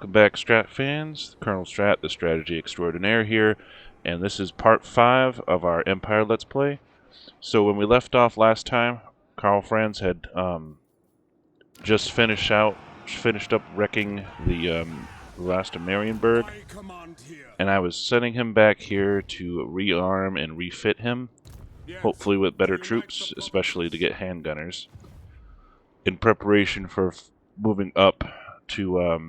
Welcome back, Strat Fans. Colonel Strat, the strategy extraordinaire here, and this is part 5 of our Empire Let's Play. So when we left off last time, Karl Franz had just finished up wrecking the last of Marienburg, and I was sending him back here to rearm and refit him, hopefully with better troops, especially to get handgunners, in preparation for moving up to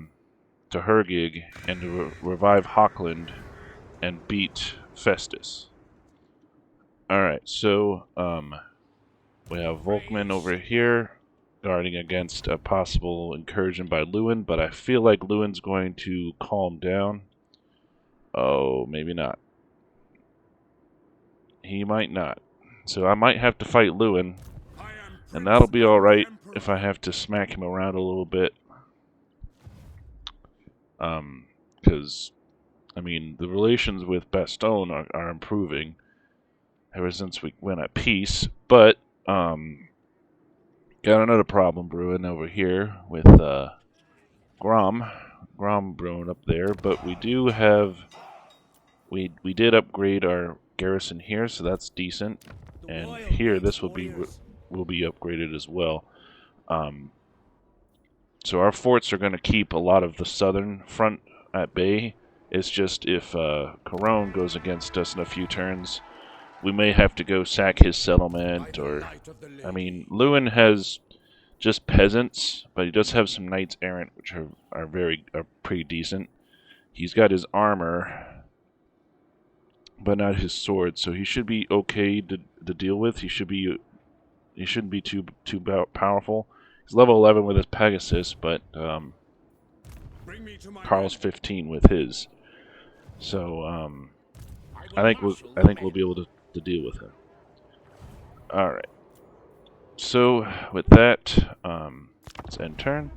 Hergig and to revive Hochland and beat Festus. Alright, so we have Volkman over here guarding against a possible incursion by Lewin, but I feel like Lewin's going to calm down. Oh, maybe not. He might not. So I might have to fight Lewin, and that'll be alright if I have to smack him around a little bit. Because, I mean, the relations with Bastogne are improving ever since we went at peace, but, got another problem brewing over here with, Grom brewing up there, but we do have, we did upgrade our garrison here, so that's decent, and here this will be upgraded as well. So our forts are going to keep a lot of the southern front at bay. It's just if Caron goes against us in a few turns, we may have to go sack his settlement, or, I mean, Lewin has just peasants, but he does have some knights errant, which are pretty decent. He's got his armor, but not his sword, so he should be okay to deal with. He shouldn't be too powerful. He's level 11 with his Pegasus, but Karl's 15 with his. So I think we'll be able to deal with him. All right. So with that, let's end turn.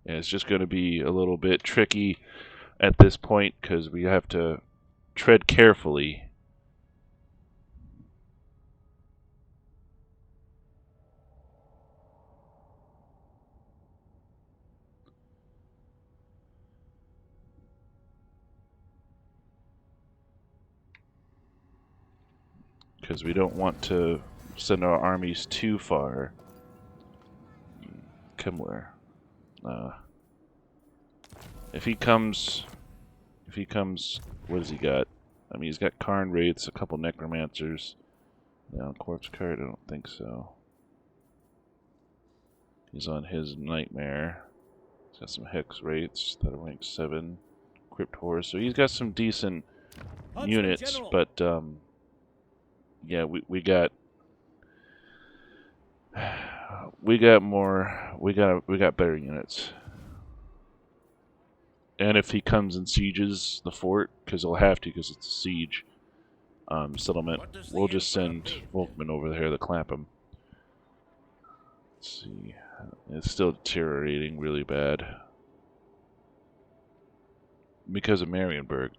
And it's just going to be a little bit tricky at this point because we have to tread carefully. Because we don't want to send our armies too far. Come where? If he comes, what has he got? I mean, he's got Karn Wraiths, a couple Necromancers. No, Corpse Cart, I don't think so. He's on his Nightmare. He's got some Hex Wraiths that are rank 7. Crypt Horrors, so he's got some decent units, but, yeah, we got better units. And if he comes and sieges the fort, because he'll have to, because it's a siege settlement, we'll just send Volkman over there to clamp him. Let's see, it's still deteriorating really bad because of Marienburg.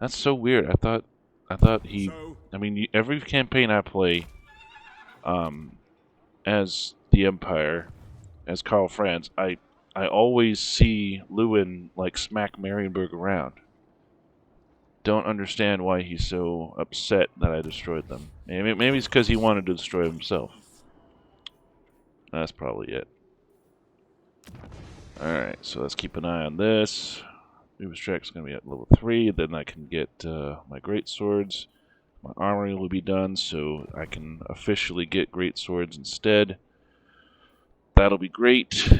That's so weird. I thought he. I mean, every campaign I play, as the Empire, as Karl Franz, I always see Lewin like smack Marienburg around. Don't understand why he's so upset that I destroyed them. Maybe it's because he wanted to destroy himself. That's probably it. Alright, so let's keep an eye on this. Uberstrack's going to be at level 3, then I can get my great swords. My armory will be done, so I can officially get great swords instead. That'll be great.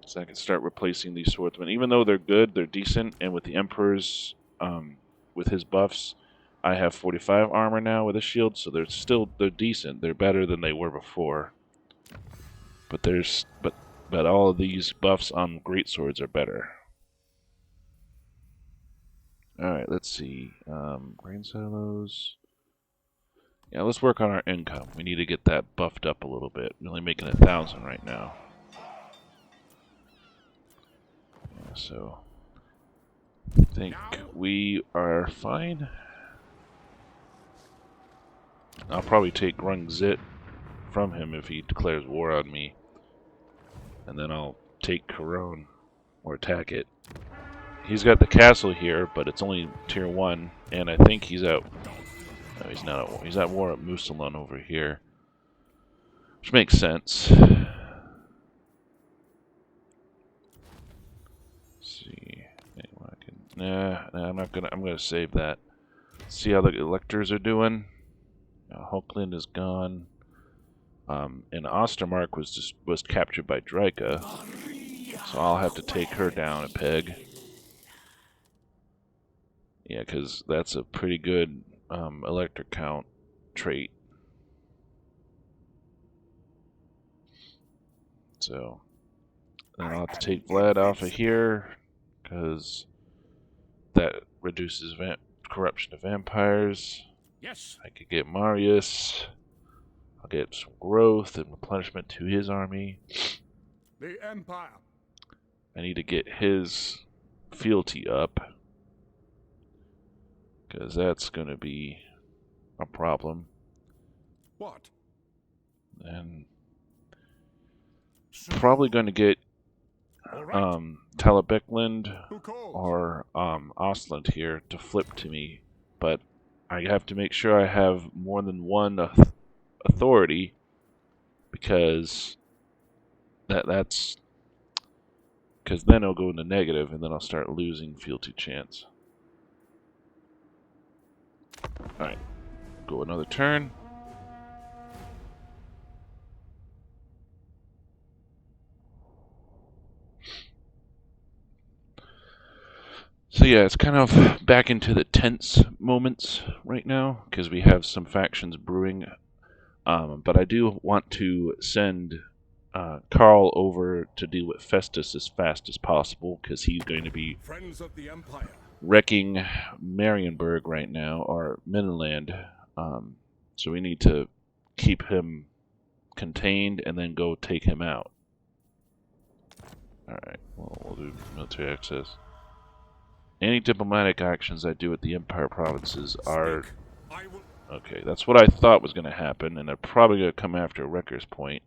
So I can start replacing these swordsmen. Even though they're good, they're decent, and with the Emperor's, with his buffs, I have 45 armor now with a shield, so they're decent. They're better than they were before. But all of these buffs on great swords are better. Alright, let's see. Grain silos. Yeah, let's work on our income. We need to get that buffed up a little bit. We're only making 1,000 right now. Yeah, so I think we are fine. I'll probably take Rung Zit from him if he declares war on me. And then I'll take Corone or attack it. He's got the castle here, but it's only tier 1, and I think he's at... No, he's not at war. He's at war at Musalon over here. Which makes sense. Let's see. Anyone I can... Nah, I'm not gonna... I'm gonna save that. See how the electors are doing. Hulkland is gone. And Ostermark was captured by Draika. So I'll have to take her down a peg. Yeah, because that's a pretty good electric count trait. So then I'll have to take Vlad off of here, because that reduces corruption of vampires. Yes. I could get Marius. I'll get some growth and replenishment to his army. The Empire. I need to get his fealty up, because that's going to be a problem. What? And probably going to get Talabekland or Ostland here to flip to me, but I have to make sure I have more than one authority, because that's because then it'll go into negative, and then I'll start losing fealty chance. Alright, go another turn. So yeah, it's kind of back into the tense moments right now, because we have some factions brewing. But I do want to send Karl over to deal with Festus as fast as possible, because he's going to be Friends of the Empire. wrecking Marienburg right now, or Midland. So we need to keep him contained and then go take him out. Alright, well, we'll do military access. Any diplomatic actions I do at the Empire provinces are... Okay, that's what I thought was going to happen, and they're probably going to come after Wrecker's Point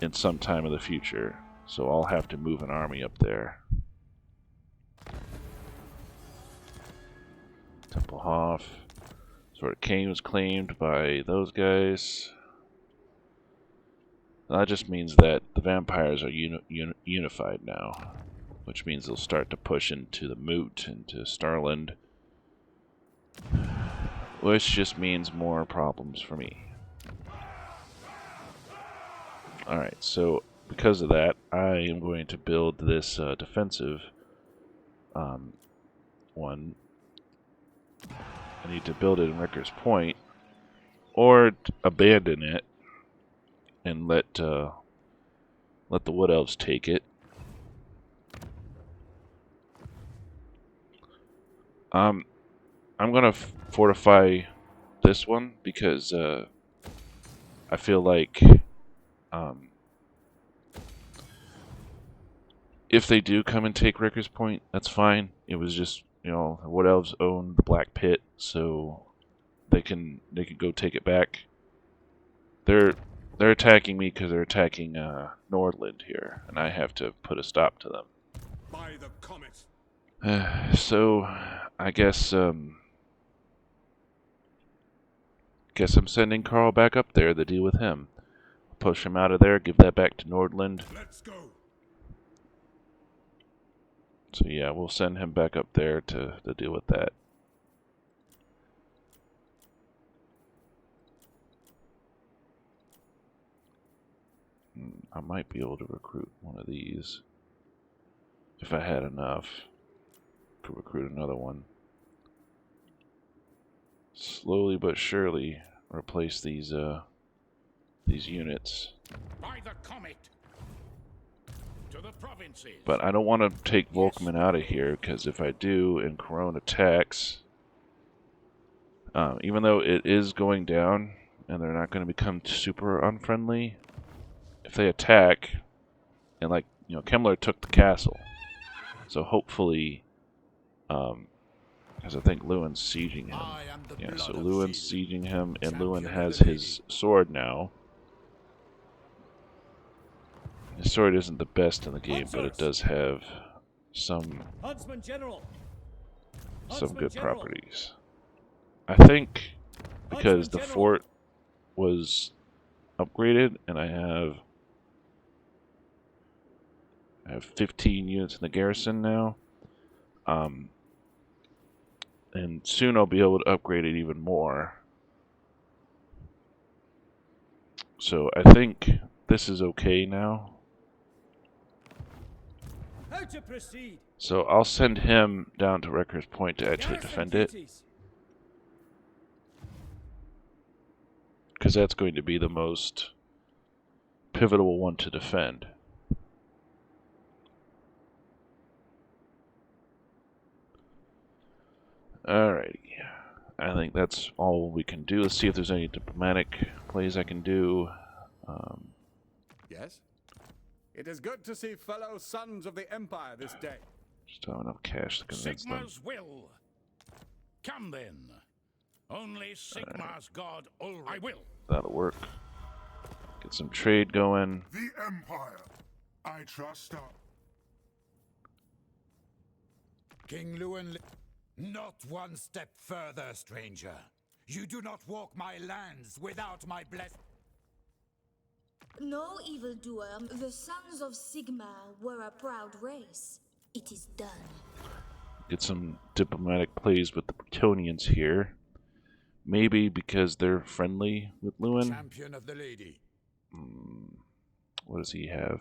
in some time in the future. So I'll have to move an army up there. Tempelhof. Sort of Kane was claimed by those guys. That just means that the vampires are unified now, which means they'll start to push into the Moot, into Starland, which just means more problems for me. Alright, so because of that, I am going to build this defensive one. I need to build it in Wrecker's Point, or abandon it and let the Wood Elves take it. I'm gonna fortify this one, because I feel like if they do come and take Wrecker's Point, that's fine. It was just, you know, the Wood Elves own the Black Pit, so they can go take it back. They're attacking me because they're attacking Nordland here, and I have to put a stop to them. By the comet. So I guess I'm sending Karl back up there to deal with him. Push him out of there, give that back to Nordland. Let's go. So yeah, we'll send him back up there to deal with that. I might be able to recruit one of these. If I had enough. Could recruit another one. Slowly but surely replace these units. By the comet. To the provinces. But I don't want to take Volkman out of here, because if I do and Corone attacks, even though it is going down and they're not going to become super unfriendly, if they attack, and like, you know, Kemmler took the castle, so hopefully Because I think Lewin's sieging him. I am the Yeah, so blood of Lewin's Shield, sieging him, and Lewin champion of has the his lady. sword now. His sword isn't the best in the game, but it Hunters! does have some Huntsman General! good General! properties. I think because Huntsman the General! fort was upgraded, and I have 15 units in the garrison now. And soon I'll be able to upgrade it even more. So I think this is okay now. How to proceed? So I'll send him down to Wrecker's Point to actually Garrison defend it, duties. because that's going to be the most pivotal one to defend. Alrighty. I think that's all we can do. Let's see if there's any diplomatic plays I can do. Yes? It is good to see fellow sons of the Empire this day. Just have enough cash to convince them. Sigmar's will. Come then. Only Sigmar's god Ulrich. I will. That'll work. Get some trade going. The Empire. I trust our... King Lewin... Not one step further, stranger. You do not walk my lands without my blessing. No evildoer. The sons of Sigmar were a proud race. It is done. Get some diplomatic plays with the Bretonians here. Maybe because they're friendly with Lewin. Champion of the lady. What does he have?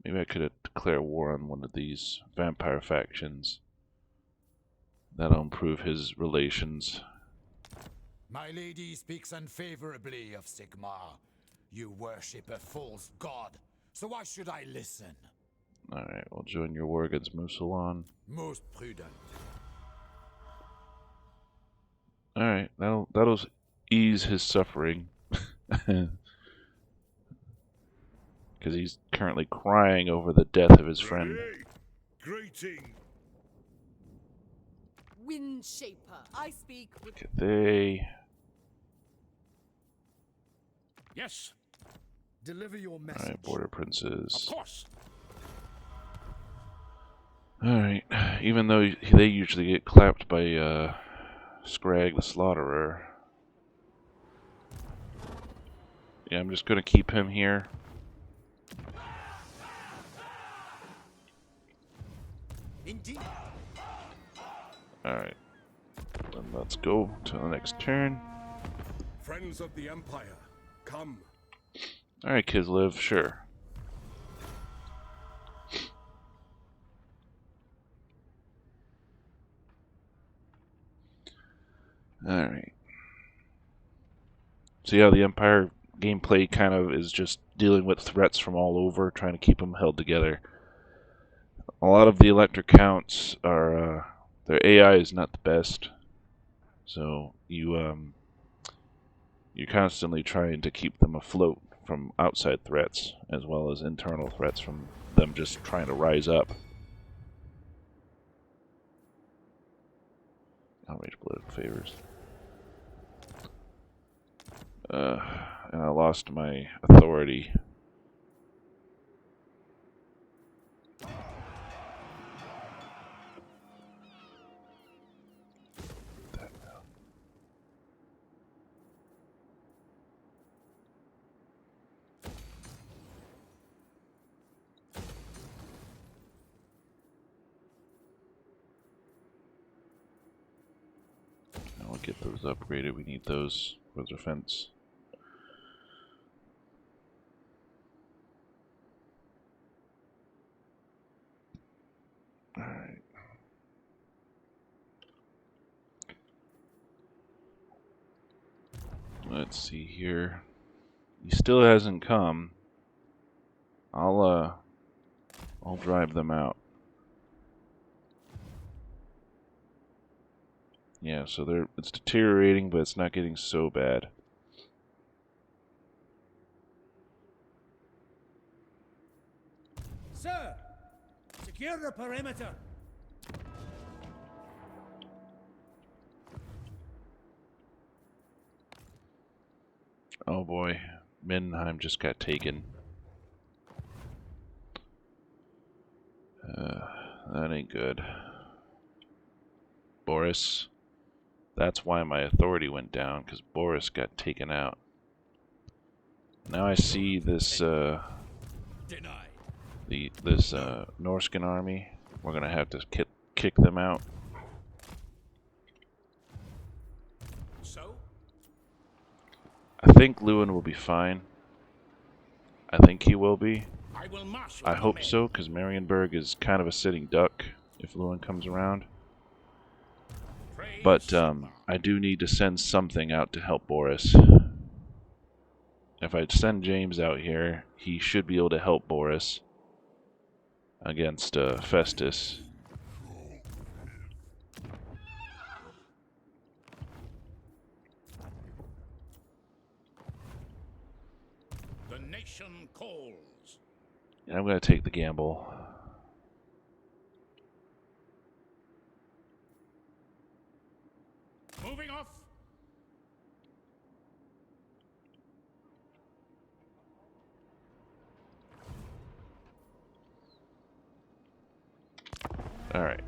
Maybe I could declare war on one of these vampire factions. That'll improve his relations. My lady speaks unfavorably of Sigmar. You worship a false god, so why should I listen? Alright, we'll join your war against Musalon. Most prudent. Alright, that'll ease his suffering. Because he's currently crying over the death of his friend. Greeting. Wind Shaper, I speak with... They... Yes, Deliver your message. Alright, border princes. of course. Alright, even though they usually get clapped by Scrag the Slaughterer. Yeah, I'm just gonna keep him here. Indeed. Alright, then let's go to the next turn. Friends of the Empire, come. Alright, Kislev, sure. Alright. See how the Empire gameplay kind of is just dealing with threats from all over, trying to keep them held together. A lot of the electric counts are, their AI is not the best. So you're constantly trying to keep them afloat from outside threats, as well as internal threats from them just trying to rise up. Outrage political favors. And I lost my authority. I'll get those upgraded. We need those for defense. Alright. Let's see here. He still hasn't come. I'll drive them out. Yeah, so it's deteriorating, but it's not getting so bad. Sir, secure the perimeter. Oh boy, Mindenheim just got taken. That ain't good. Boris. That's why my authority went down, because Boris got taken out. Now I see this this Norscan army. We're gonna have to kick them out. So? I think Lewin will be fine. I think he will be. I hope so, because Marienburg is kind of a sitting duck if Lewin comes around. But I do need to send something out to help Boris. If I send James out here, he should be able to help Boris against Festus. The nation calls. And I'm going to take the gamble. Moving off. Alright.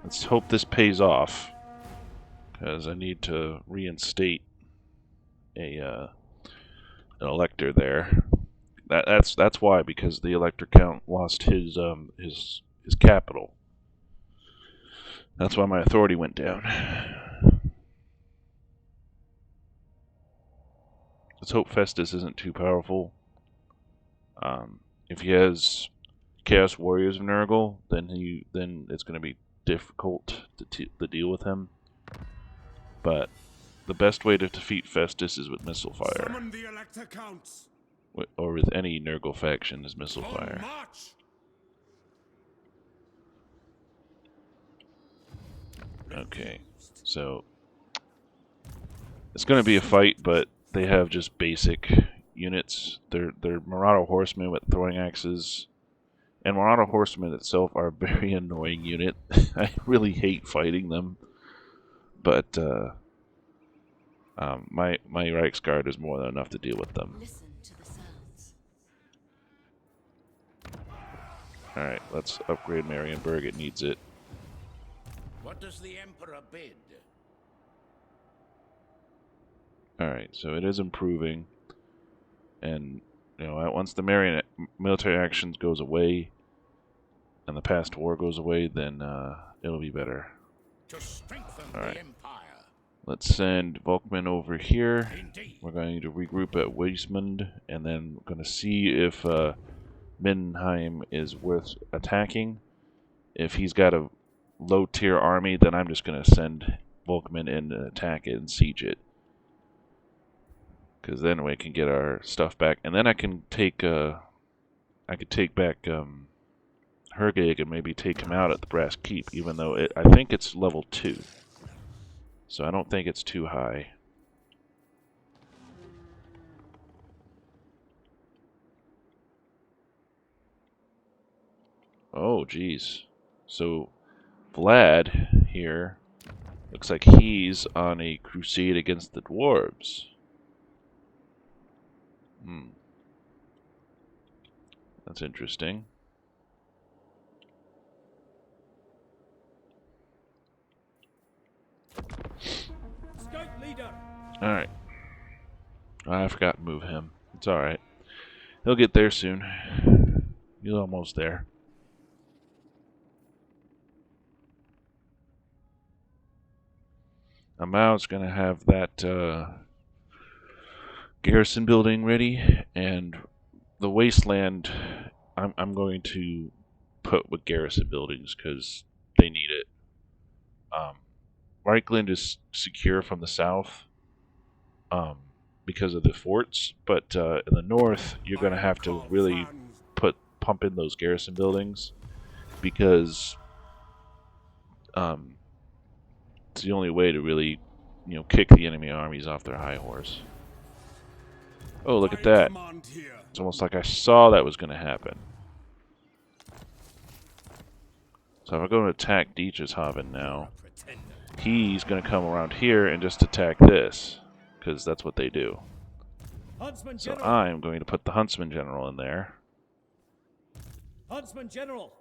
Let's hope this pays off. Because I need to reinstate an elector there. That's why, because the elector count lost his capital. That's why my authority went down. Let's hope Festus isn't too powerful. If he has Chaos Warriors of Nurgle, then it's going to be difficult to deal with him. But the best way to defeat Festus is with missile fire. Summon the Elector Counts. Or with any Nurgle faction is missile fire. March. Okay, so it's going to be a fight, but they have just basic units. They're Marauder Horsemen with throwing axes. And Marauder Horsemen itself are a very annoying unit. I really hate fighting them. But my Reichsguard is more than enough to deal with them. Listen to the sounds. Alright, let's upgrade Marienburg. It needs it. What does the Emperor bid? Alright, so it is improving. And, you know, once the military actions goes away, and the past war goes away, then it'll be better. To strengthen All right. the Empire. Let's send Volkman over here. Indeed. We're going to regroup at Weismund, and then we're going to see if Mindenheim is worth attacking. If he's got a low-tier army, then I'm just going to send Volkman in and attack it and siege it. Because then we can get our stuff back, and then I can take back Hergeg and maybe take him out at the Brass Keep, even though I think it's level 2. So I don't think it's too high. Oh, geez. So Vlad here looks like he's on a crusade against the dwarves. That's interesting. Scout leader. Alright. I forgot to move him. It's alright. He'll get there soon. He's almost there. Amao's gonna have that garrison building ready, and the wasteland I'm going to put with garrison buildings because they need it. Reichland is secure from the south because of the forts, but in the north you're going to have to really pump in those garrison buildings because it's the only way to really, kick the enemy armies off their high horse. Oh, look at that. It's almost like I saw that was going to happen. So if I go to attack Dietrichshaven now, he's going to come around here and just attack this, because that's what they do. Huntsman So General. I'm going to put the Huntsman General in there. Huntsman General.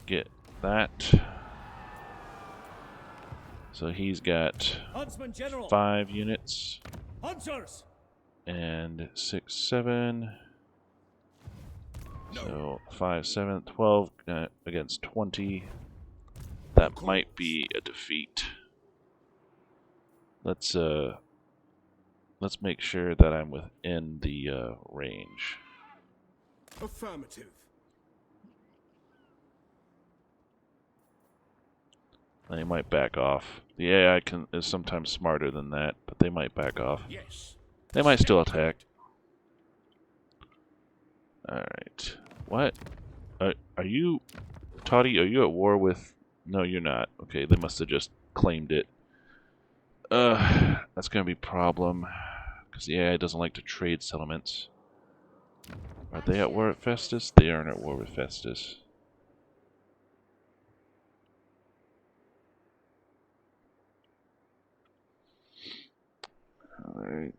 Get that. So he's got Huntsman General. 5 units. Hunters. And 6, 7. So 5, 7, 12 against 20. That might be a defeat. Let's make sure that I'm within the range. Affirmative. They might back off. The AI is sometimes smarter than that, but they might back off. Yes. They might still attack. Alright. What? Are you... Toddy, are you at war with... No, you're not. Okay, they must have just claimed it. That's gonna be a problem. Because the AI doesn't like to trade settlements. Are they at war with Festus? They aren't at war with Festus. Alright.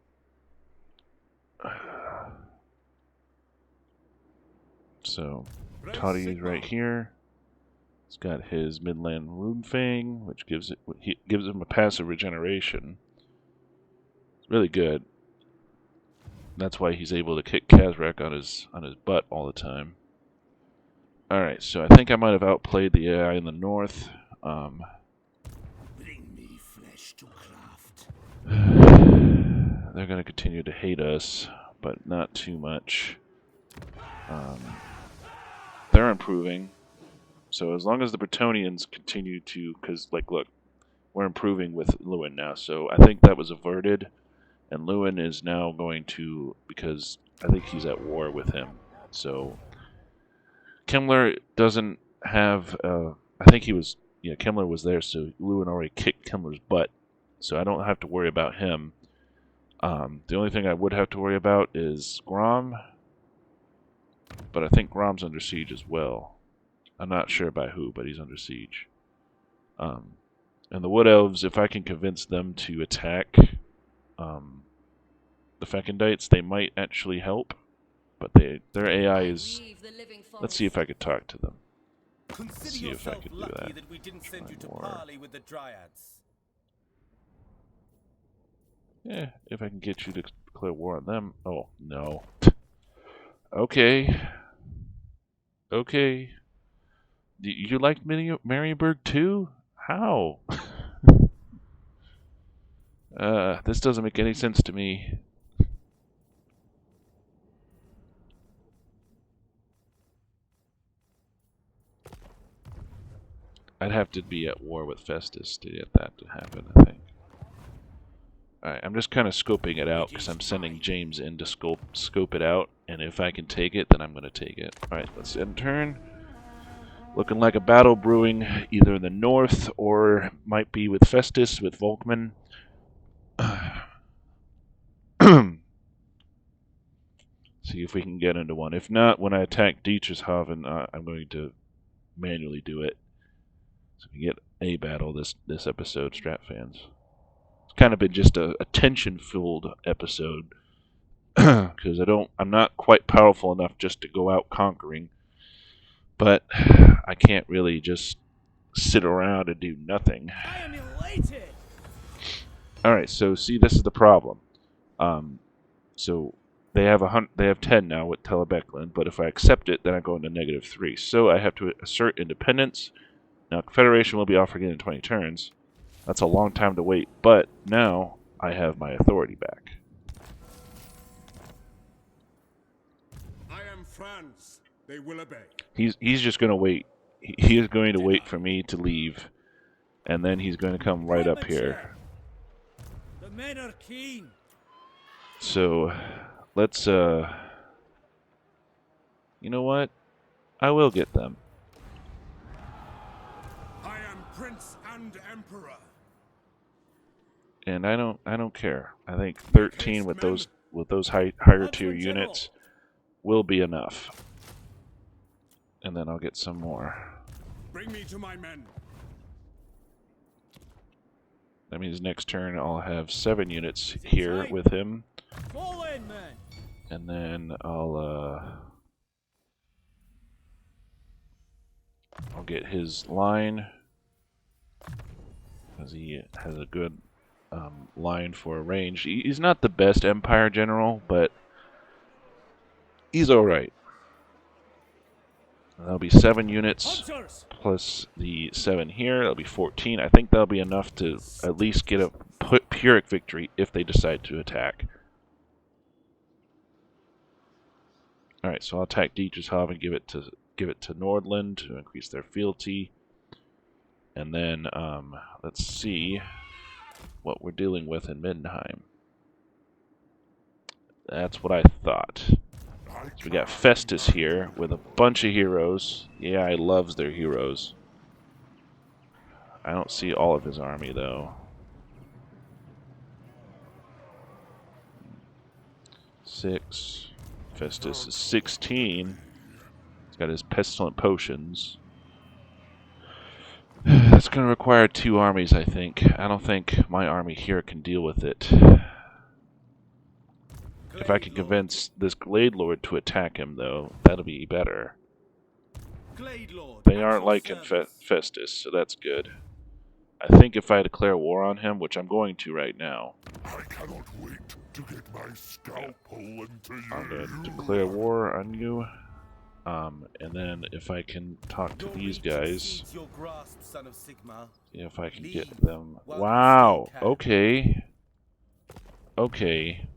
So, Toddy is right here. He's got his Midland Runefang, which gives him a passive regeneration. It's really good. That's why he's able to kick Kazrak on his butt all the time. Alright, so I think I might have outplayed the AI in the north. Bring me flesh to craft. They're going to continue to hate us, but not too much. They're improving. So as long as the Bretonnians continue to... Because, like, look, we're improving with Lewin now. So I think that was averted. And Lewin is now going to... Because I think he's at war with him. So Kimmler doesn't have... I think he was... Yeah, Kimmler was there, so Lewin already kicked Kimmler's butt. So I don't have to worry about him. The only thing I would have to worry about is Grom. But I think Grom's under siege as well. I'm not sure by who, but he's under siege. And the Wood Elves, if I can convince them to attack the Fecundites, they might actually help. But their AI is... Let's see if I could talk to them. Consider See if I yourself could do lucky that. we didn't send you to More. parley with the Dryads. Yeah, if I can get you to declare war on them. Oh, no. Okay. Okay. You like Marienburg too? How? This doesn't make any sense to me. I'd have to be at war with Festus to get that to happen, I think. Alright, I'm just kind of scoping it out because I'm sending James in to scope it out, and if I can take it, then I'm going to take it. Alright, let's end turn. Looking like a battle brewing either in the north or might be with Festus, with Volkman. See if we can get into one. If not, when I attack Dietrichshafen, I'm going to manually do it. So we get a battle this episode, Strat Fans. It's kind of been just a tension-filled episode because I'm not quite powerful enough just to go out conquering, but I can't really just sit around and do nothing. I am elated. All right, so see, this is the problem. So they have 10 now with Telebecklin, but if I accept it, then I go into -3. So I have to assert independence. Now, Confederation will be offered again in 20 turns. That's a long time to wait, but now I have my authority back. I am Franz. They will obey. He's just going to wait. He is going to wait for me to leave, and then he's going to come right up here. The men are keen. So, let's, you know what? I will get them. I am Prince and Emperor. And I don't care. I think 13 with those higher tier units will be enough. And then I'll get some more. Bring me to my men. That means next turn I'll have 7 units here with him. Fall in, men. And then I'll get his line, because he has a good line for range. He's not the best Empire general, but he's alright. That'll be 7 units Hunters! plus the 7 here. That'll be 14. I think that'll be enough to at least get a Pyrrhic victory if they decide to attack. Alright, so I'll attack Dietrichshaven and give it to Nordland to increase their fealty. And then let's see what we're dealing with in Mindenheim. That's what I thought. So we got Festus here with a bunch of heroes. Yeah, he loves their heroes. I don't see all of his army though. 6. Festus is 16. He's got his pestilent potions. That's going to require 2 armies, I think. I don't think my army here can deal with it. If I can convince this Glade Lord to attack him, though, that'll be better. Glade Lord, They at aren't your liking service. Festus, so that's good. I think if I declare war on him, which I'm going to right now, I cannot wait to get my scalpel into you. I'm going to declare war on you. And then if I can talk to Your these reach guys, exceeds your grasp, son of Sigmar. see if I can Leave get them. while you Wow. still can. Okay. Okay.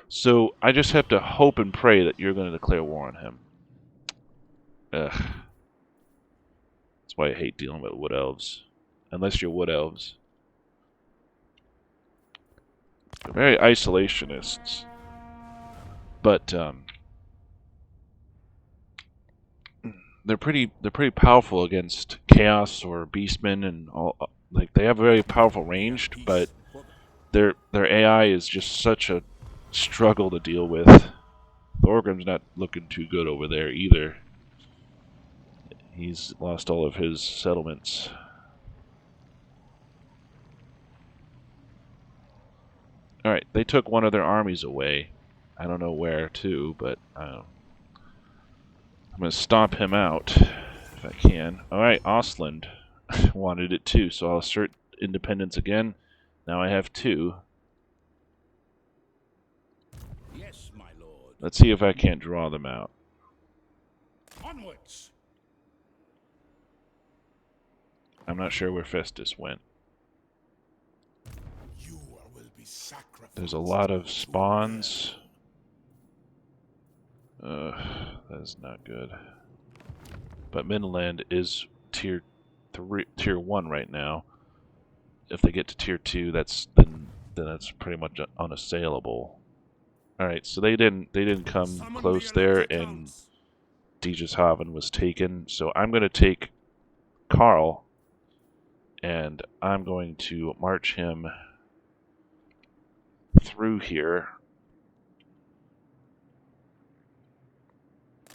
So I just have to hope and pray that you're going to declare war on him. Ugh. That's why I hate dealing with wood elves. Unless you're wood elves. They're very isolationists. But they're pretty powerful against chaos or beastmen and all. Like they have very powerful ranged, but their AI is just such a struggle to deal with. Thorgrim's not looking too good over there either. He's lost all of his settlements. Alright, they took one of their armies away. I don't know where to, but I'm going to stomp him out if I can. Alright, Ostland wanted it too, so I'll assert independence again. Now I have 2. Yes, my lord. Let's see if I can't draw them out. Onwards. I'm not sure where Festus went. You will be sacrificed. There's a lot of spawns. That is not good. But Midland is tier 1 right now. If they get to tier 2, then that's pretty much unassailable. All right, so they didn't come Summon close the there, Elector and Counts. Dietrichshaven was taken. So I'm going to take Karl, and I'm going to march him through here.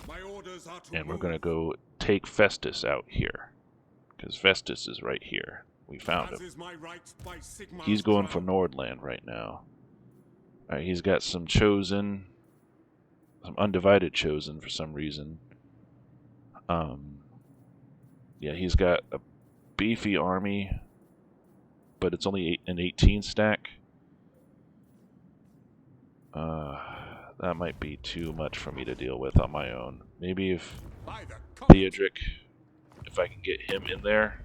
My orders are to And we're move. going to go take Festus out here. Because Festus is right here. We found As him. is my right by Sigmar's He's going for crown. Nordland right now. Alright, he's got some chosen. Some undivided chosen for some reason. Yeah, he's got a beefy army. But it's only an 18 stack. That might be too much for me to deal with on my own. Maybe if By the comet. Theodric, if I can get him in there.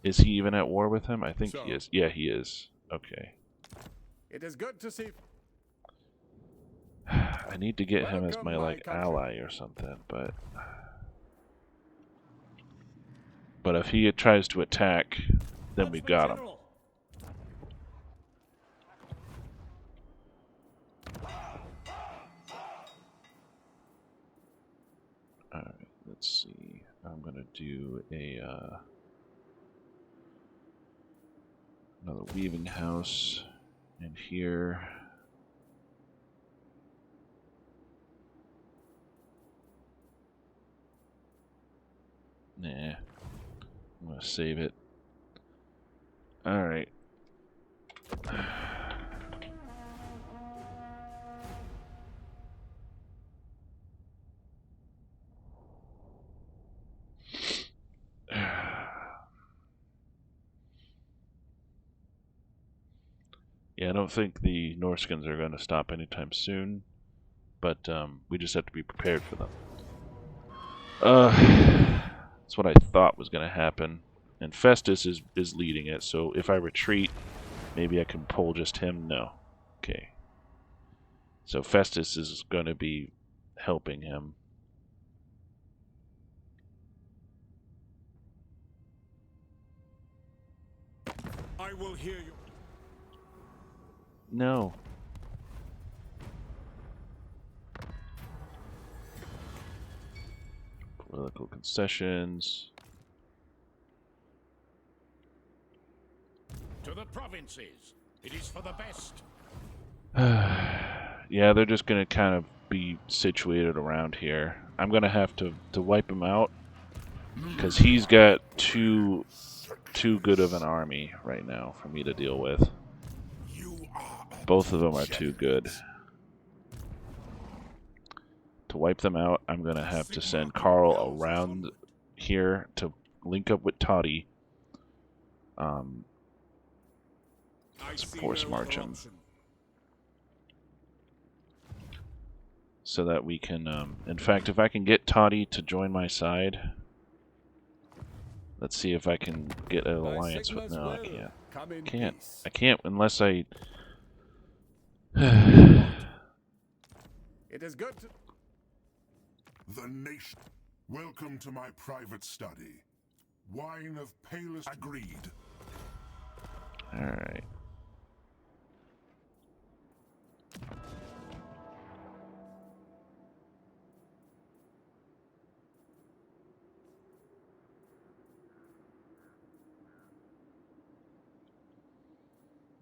Is he even at war with him? I think he is. Yeah, he is. Okay. It is good to see. I need to get him as Welcome, my, my like, country. ally or something, but... But if he tries to attack, then we got him. General. Alright, let's see. I'm gonna do another weaving house in here. Nah. I'm gonna save it. Alright. Yeah, I don't think the Norskins are going to stop anytime soon, but we just have to be prepared for them. That's what I thought was going to happen. And Festus is leading it, so if I retreat, maybe I can pull just him. No. Okay. So Festus is going to be helping him. I will hear you. No. Political concessions. To the provinces. It is for the best. Yeah, they're just going to kind of be situated around here. I'm going to have to wipe him out because he's got too good of an army right now for me to deal with. Both of them are too good. To wipe them out, I'm going to have to send Karl around here to link up with Toddy. Let's force march him. So that we can, in fact, if I can get Toddy to join my side, let's see if I can get an alliance with. No, I can't. I can't unless I. It is good to... The nation. Welcome to my private study. Wine of palest agreed. All right.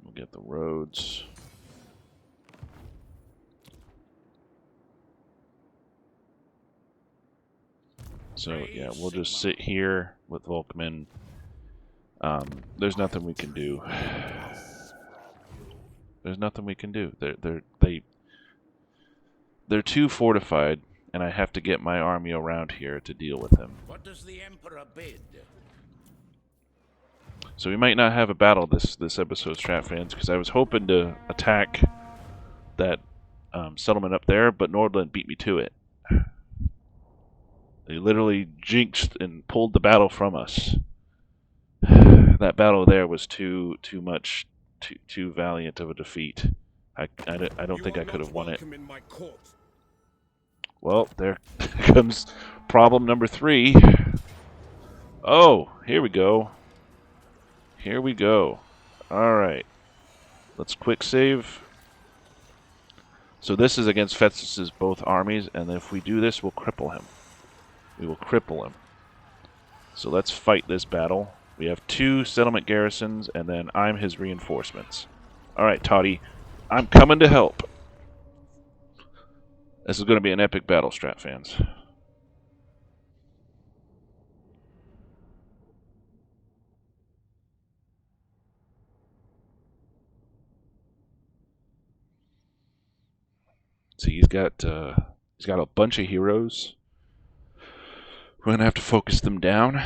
We'll get the roads. So yeah, we'll just sit here with Volkman. There's nothing we can do. There's nothing we can do. They're too fortified, and I have to get my army around here to deal with him. What does the Emperor bid? So we might not have a battle this episode, Strat Fans, because I was hoping to attack that settlement up there, but Nordland beat me to it. They literally jinxed and pulled the battle from us. That battle there was too much, too valiant of a defeat. I don't think I could have won it. Well, there comes problem number 3. Oh, here we go. Here we go. Alright. Let's quick save. So this is against Festus's both armies, and if we do this, we'll cripple him. We will cripple him. So let's fight this battle. We have 2 settlement garrisons, and then I'm his reinforcements. Alright, Toddy. I'm coming to help. This is going to be an epic battle, Strat Fans. See, he's got a bunch of heroes. We're going to have to focus them down.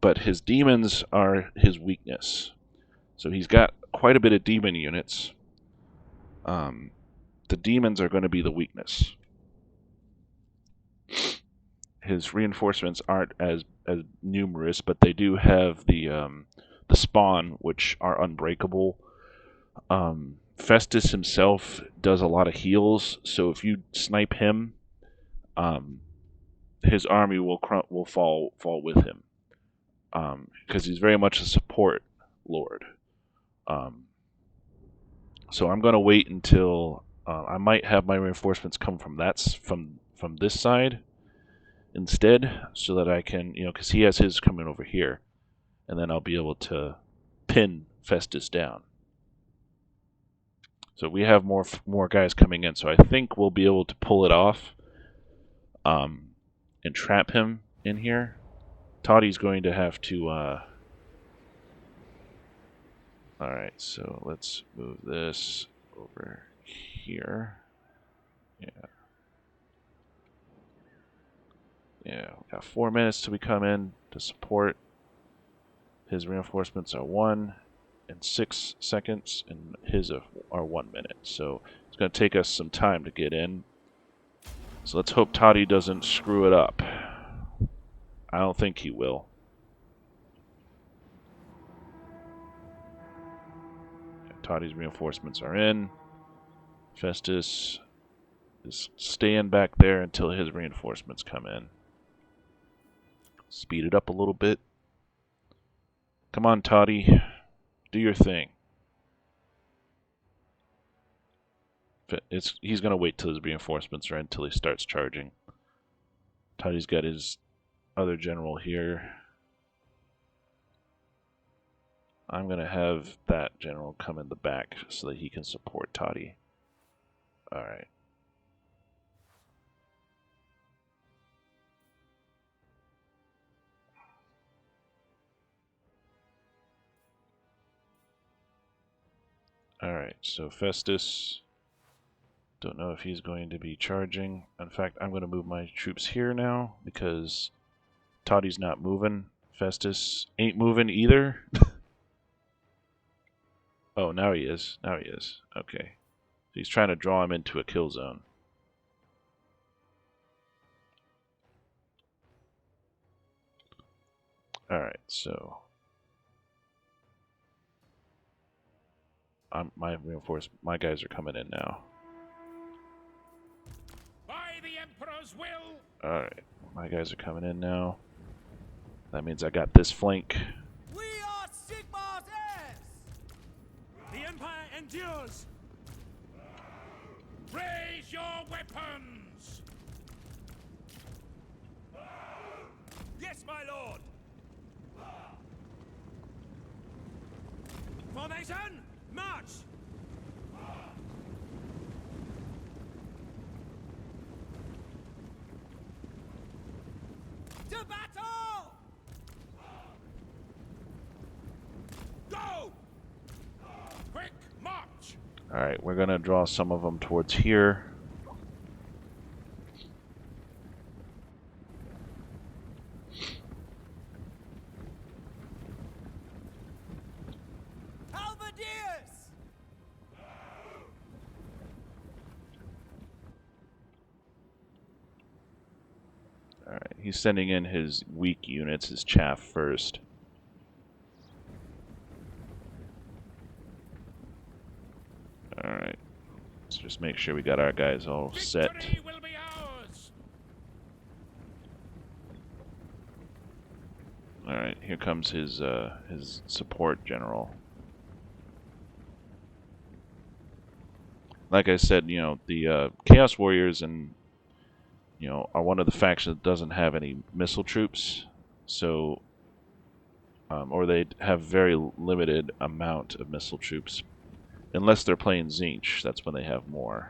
But his demons are his weakness. So he's got quite a bit of demon units. The demons are going to be the weakness. His reinforcements aren't as numerous, but they do have the spawn, which are unbreakable. Festus himself does a lot of heals, so if you snipe him, his army will fall with him, because he's very much a support lord. So I'm going to wait until I might have my reinforcements come from from this side instead, so that I can, because he has his coming over here, and then I'll be able to pin Festus down. So we have more guys coming in, so I think we'll be able to pull it off, and trap him in here. Toddy's going to have to. All right, so let's move this over here. Yeah. Yeah, we got 4 minutes till we come in to support. His reinforcements are 1. in 6 seconds, and his are 1 minute. So it's going to take us some time to get in. So let's hope Toddy doesn't screw it up. I don't think he will. Toddy's reinforcements are in. Festus is staying back there until his reinforcements come in. Speed it up a little bit. Come on, Toddy. Do your thing. He's going to wait till his reinforcements are in until he starts charging. Toddy's got his other general here. I'm going to have that general come in the back so that he can support Toddy. Alright. Alright, so Festus, don't know if he's going to be charging. In fact, I'm going to move my troops here now because Toddy's not moving. Festus ain't moving either. Oh, now he is. Now he is. Okay. He's trying to draw him into a kill zone. Alright, so my guys are coming in now. By the Emperor's will. Alright, my guys are coming in now. That means I got this flank. We are Sigmar's heirs! The Empire endures! Raise your weapons. Yes, my lord! Formation, march! To battle! Go! Quick march. Alright, we're going to draw some of them towards here. Halberdiers! Alright, he's sending in his weak units, his chaff first. Alright, let's just make sure we got our guys all set. Victory will be ours. Alright, here comes his support general. Like I said, you know, the Chaos Warriors and are one of the factions that doesn't have any missile troops, so or they have very limited amount of missile troops, unless they're playing Zinch. That's when they have more.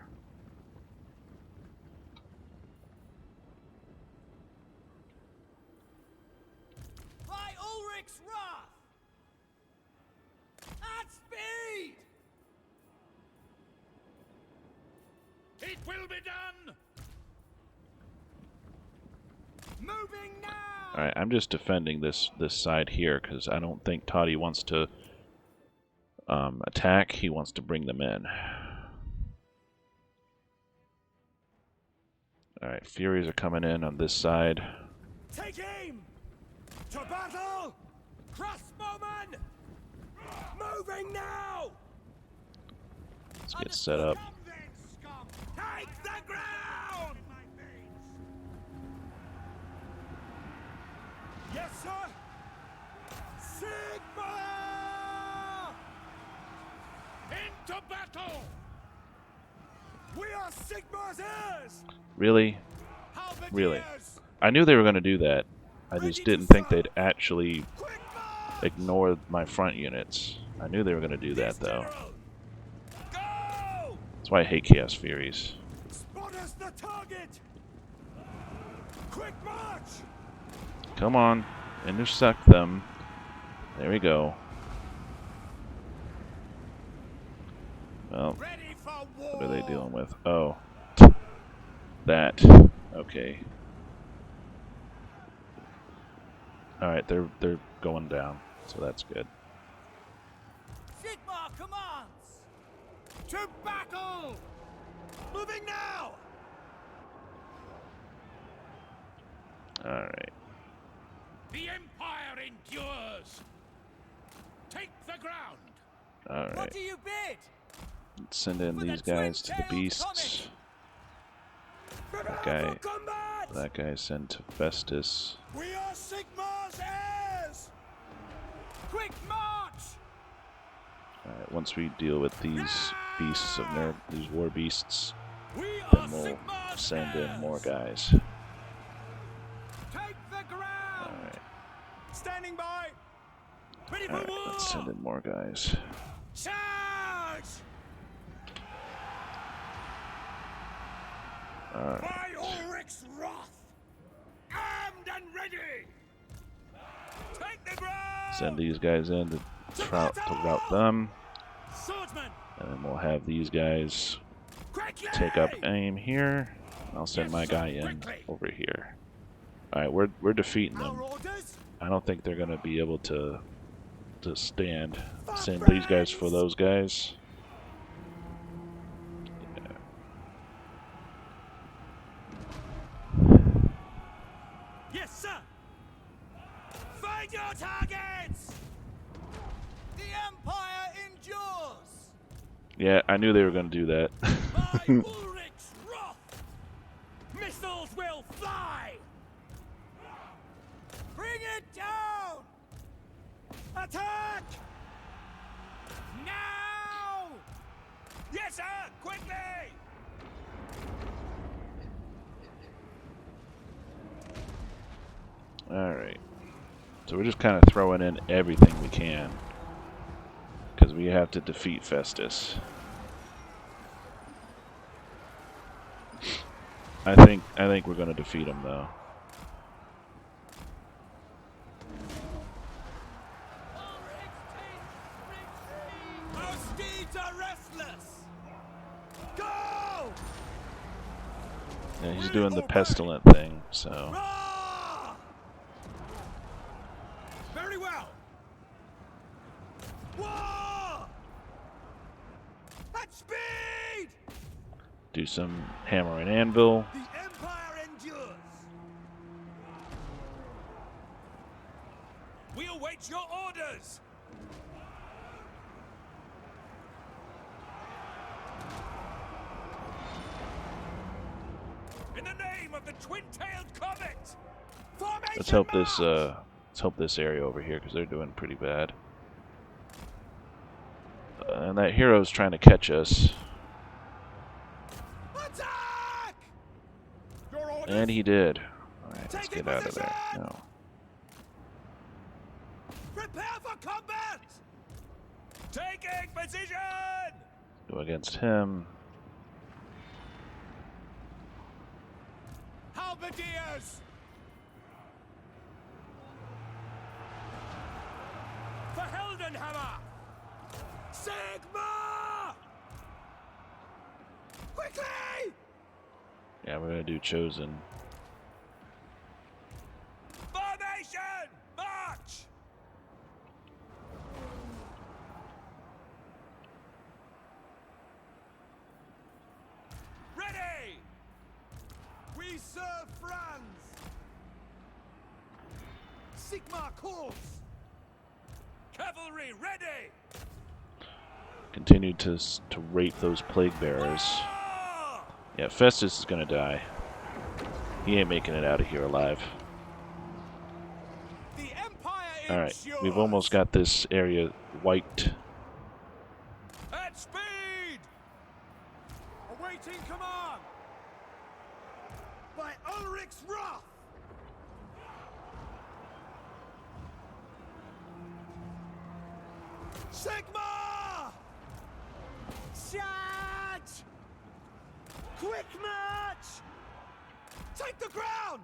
By Ulrich's wrath! At speed! It will be done. Moving now! Alright, I'm just defending this side here because I don't think Toddy wants to attack. He wants to bring them in. Alright, Furies are coming in on this side. Take aim! To battle! Crossbowmen! Moving now! Let's get set up. Come then, scum! Take the ground! Yes, sir! Sigma! Into battle. We are Sigmar's heirs! Really? Halberdiers! Really? I knew they were going to do that. I just didn't think they'd actually Quick march! ignore my front units. I knew they were going to do that, Yes, though. General! Go! That's why I hate Chaos Furies. Spot us the target! Quick march! Come on. Intersect them. There we go. Well, Ready for war! what are they dealing with? Oh. That. Okay. Alright, they're going down, so that's good. commands! To battle! Moving now! Alright. The Empire endures! Take the ground! What Alright. do you bid? Let's send in these guys to the beasts. Prepare for combat! That guy sent to Festus. We are Sigmar's heirs! Quick march! Alright, once we deal with these beasts of these war beasts, We then are we'll Sigmar's send in heirs! more guys. Take the ground! Alright, Standing by! Ready for war! let's send in more guys. Charge! Alright, By Ulrich's wrath! Armed and ready! Take the ground! send these guys in to rout them, Swordsman! and then we'll have these guys Quickly! take up aim here. And I'll send my guy in over here. Alright, we're defeating them. Our orders? I don't think they're gonna be able to stand. Send these guys for those guys. Yes, sir! Find your targets! The Empire endures! Yeah, I knew they were gonna do that. By Ulrich's wrath! Missiles will fly! Bring it down! Attack! Now! Yes, sir! Quickly! Alright. So we're just kind of throwing in everything we can, because we have to defeat Festus. I think we're going to defeat him though. Our steeds are restless! Go! Yeah, he's doing the pestilent thing, so Roar! Very well! War! At speed! do some hammer and anvil. The Empire endures! We await your orders! In the name of the twin-tailed comet! Formation Let's help this area over here because they're doing pretty bad. And that hero's trying to catch us, Attack! Your orders! and he did. All right, let's Taking get out of there. position! No. Prepare for combat! Taking position! Go against him. Halberdiers! For Heldenhammer! Sigma! Quickly! Yeah, we're gonna do chosen. Formation! March! Ready! We serve Franz! Sigmar calls! Cavalry ready! Continue to rape those plague bearers. Ah! Yeah, Festus is gonna die. He ain't making it out of here alive. The Empire Alright, ensures! we've almost got this area wiped. At speed! Awaiting command! By Ulrich's wrath! Sigma! Charge! Quick march! Take the ground!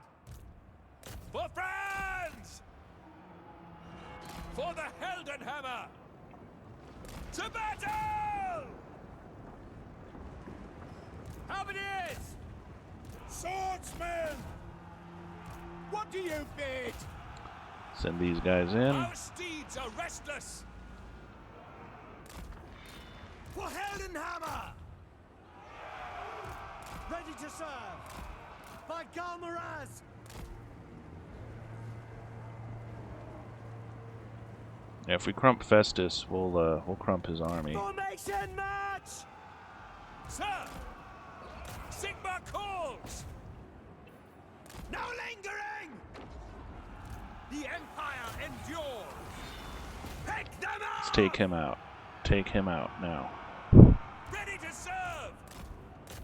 For France! For the Heldenhammer! To battle! Halberdiers! Swordsmen! What do you bid? Send these guys in. Our steeds are restless! For Heldenhammer! Ready to serve. By Galmaraz. Yeah, if we crump Festus, we'll crump his army. Formation match. Sir! Sigma calls! No lingering! The Empire endures! Pick them up! Let's take him out. Take him out now. Ready to serve!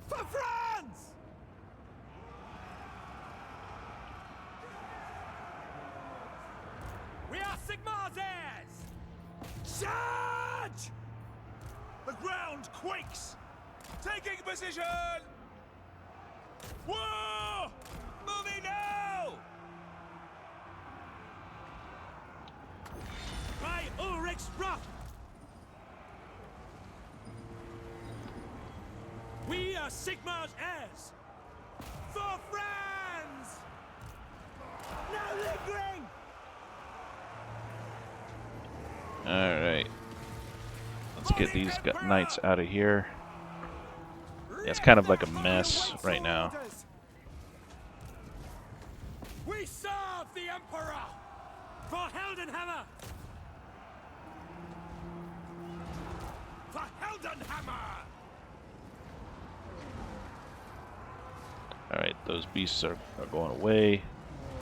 For France! We are Sigmar's heirs! Charge! The ground quakes! Taking position! Whoa! Moving now! By Ulrich's wrath! We are Sigmar's heirs! For France! No lingering! Alright. Let's get these knights out of here. Yeah, it's kind of like a mess right now. We serve the Emperor! For Heldenhammer! For Heldenhammer! Alright, those beasts are going away.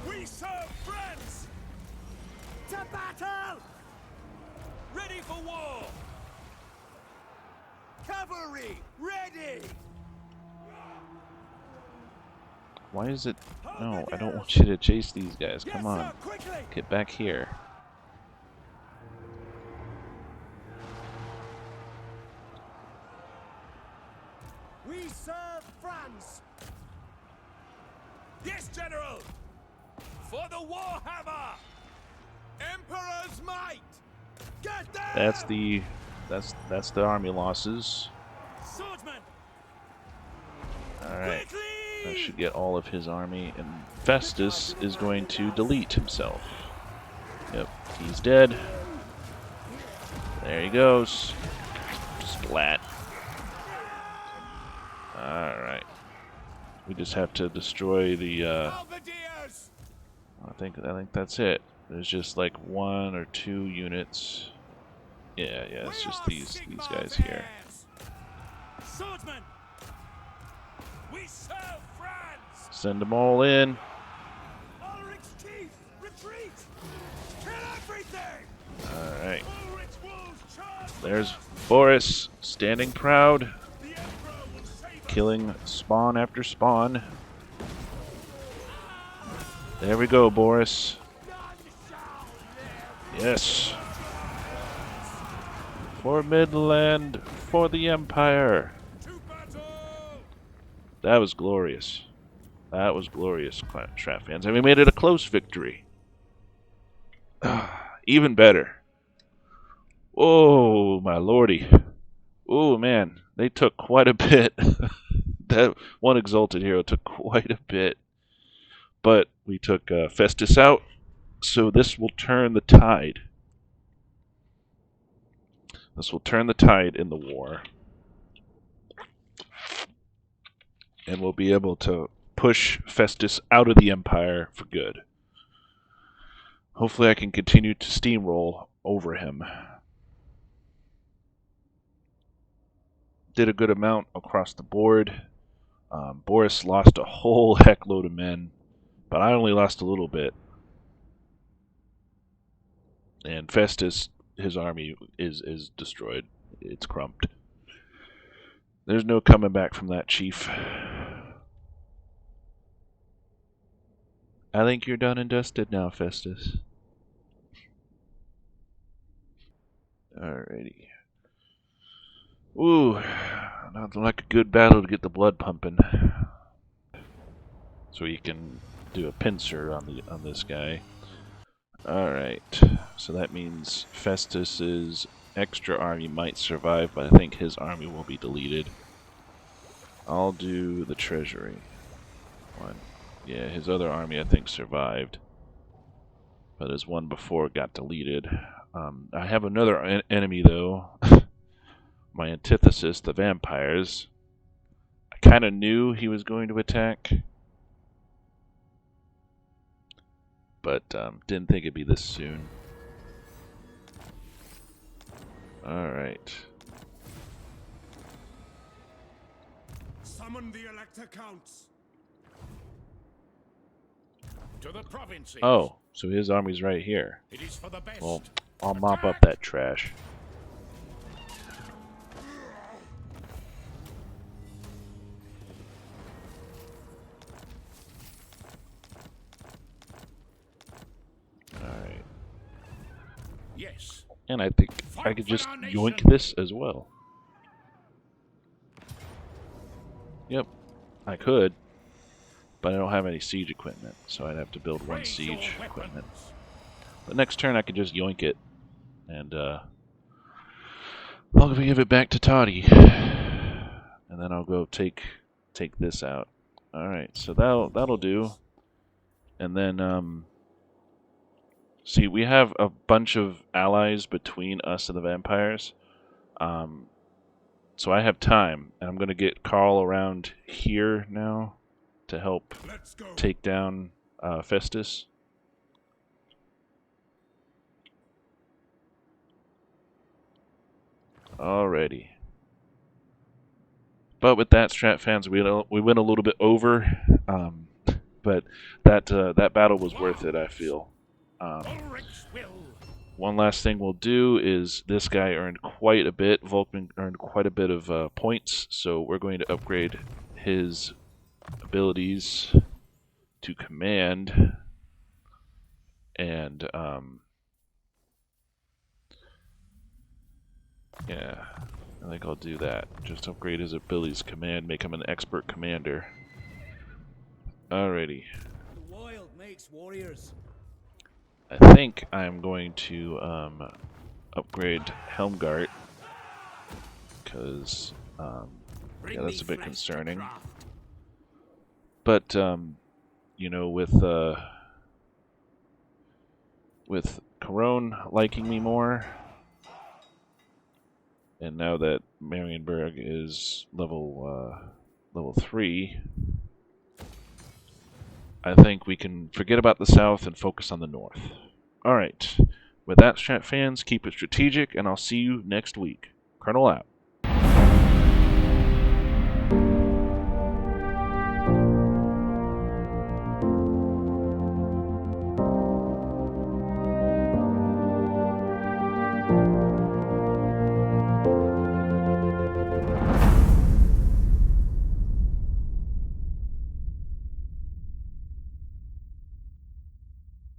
We serve friends! To battle. Ready for war! Cavalry, ready! Why is it... No, I don't want you to chase these guys. Come on. Sir, quickly! Get back here. We serve France. Yes, General! For the Warhammer! Emperor's might! Get there! That's the army losses. Swordsman! Alright. Quickly! That should get all of his army, and Festus is going to delete himself. Yep, he's dead. There he goes. Splat. Alright. We just have to destroy the Halberdiers! I think that's it. There's just like 1 or 2 units. Yeah, it's just these guys here. Swordsman! We serve France! Send them all in. Ulrich's chief! Retreat! Kill everything! Alright. Ulrich wolves charge! There's Boris standing proud, The Emperor will save us! killing spawn after spawn. There we go, Boris. None shall live! Yes. For Midland, for the Empire. To battle! That was glorious. That was glorious, Strat Fans. And we made it a close victory. Even better. Oh, my lordy. Oh, man. They took quite a bit. That one exalted hero took quite a bit. But we took Festus out, so this will turn the tide. This will turn the tide in the war. And we'll be able to push Festus out of the Empire for good. Hopefully I can continue to steamroll over him. Did a good amount across the board. Boris lost a whole heck load of men, but I only lost a little bit. And Festus, his army is destroyed. It's crumped. There's no coming back from that, Chief. I think you're done and dusted now, Festus. Alrighty. Ooh, nothing like a good battle to get the blood pumping. So you can do a pincer on this guy. Alright, so that means Festus's extra army might survive, but I think his army will be deleted. I'll do the treasury one. Yeah, his other army I think survived, but his one before got deleted. I have another enemy though. my antithesis, the vampires. I kind of knew he was going to attack, but didn't think it'd be this soon. Alright. Summon the Elector Counts. To the provinces. Oh, so his army's right here. It is for the best. Well, I'll mop up that trash. Alright. Yes. And I think I could just yoink this as well. Yep, I could. But I don't have any siege equipment, so I'd have to build one siege equipment. But next turn I could just yoink it. And I'll give it back to Toddy. And then I'll go take this out. Alright, so that'll do. And then see, we have a bunch of allies between us and the vampires. So I have time, and I'm gonna get Karl around here now to help take down Festus. Alrighty. But with that, Strat Fans, we went a little bit over, but that battle was worth it, I feel. One last thing we'll do is this guy earned quite a bit. Vulcan earned quite a bit of points, so we're going to upgrade his abilities to command. And yeah, I think I'll do that. Just upgrade his abilities to command, make him an expert commander. Alrighty. The wild makes warriors. I think I'm going to upgrade Helmgart, because yeah, that's a bit concerning. But you know, with Corone liking me more, and now that Marienburg is level 3, I think we can forget about the south and focus on the north. Alright, with that, Strat Fans, keep it strategic, and I'll see you next week. Colonel out.